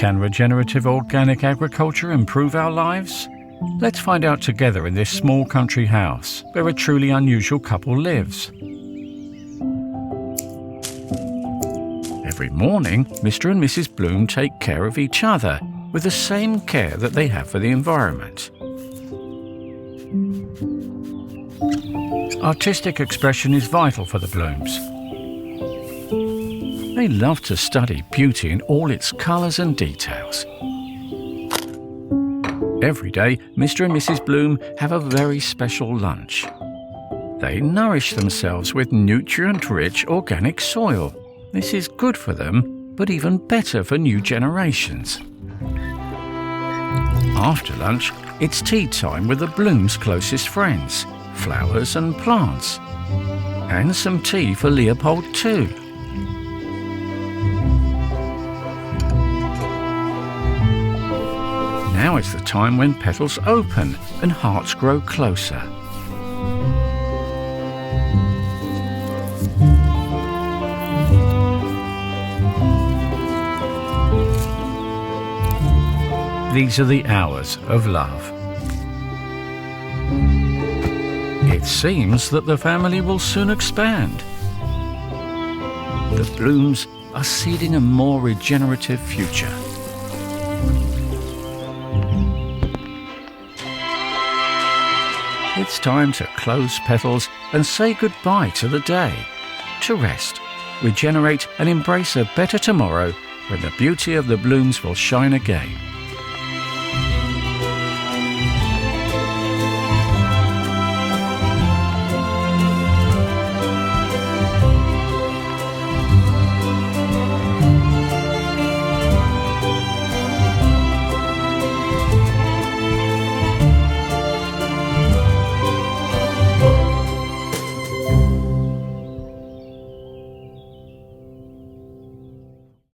Can regenerative organic agriculture improve our lives? Let's find out together in this small country house where a truly unusual couple lives. Every morning, Mr. and Mrs. Bloom take care of each other with the same care that they have for the environment. Artistic expression is vital for the Blooms. They love to study beauty in all its colours and details. Every day, Mr. and Mrs. Bloom have a very special lunch. They nourish themselves with nutrient-rich organic soil. This is good for them, but even better for new generations. After lunch, it's tea time with the Bloom's closest friends, flowers and plants. And some tea for Leopold too. Now is the time when petals open and hearts grow closer. These are the hours of love. It seems that the family will soon expand. The Blooms are seeding a more regenerative future. It's time to close petals and say goodbye to the day, to rest, regenerate and embrace a better tomorrow when the beauty of the Blooms will shine again.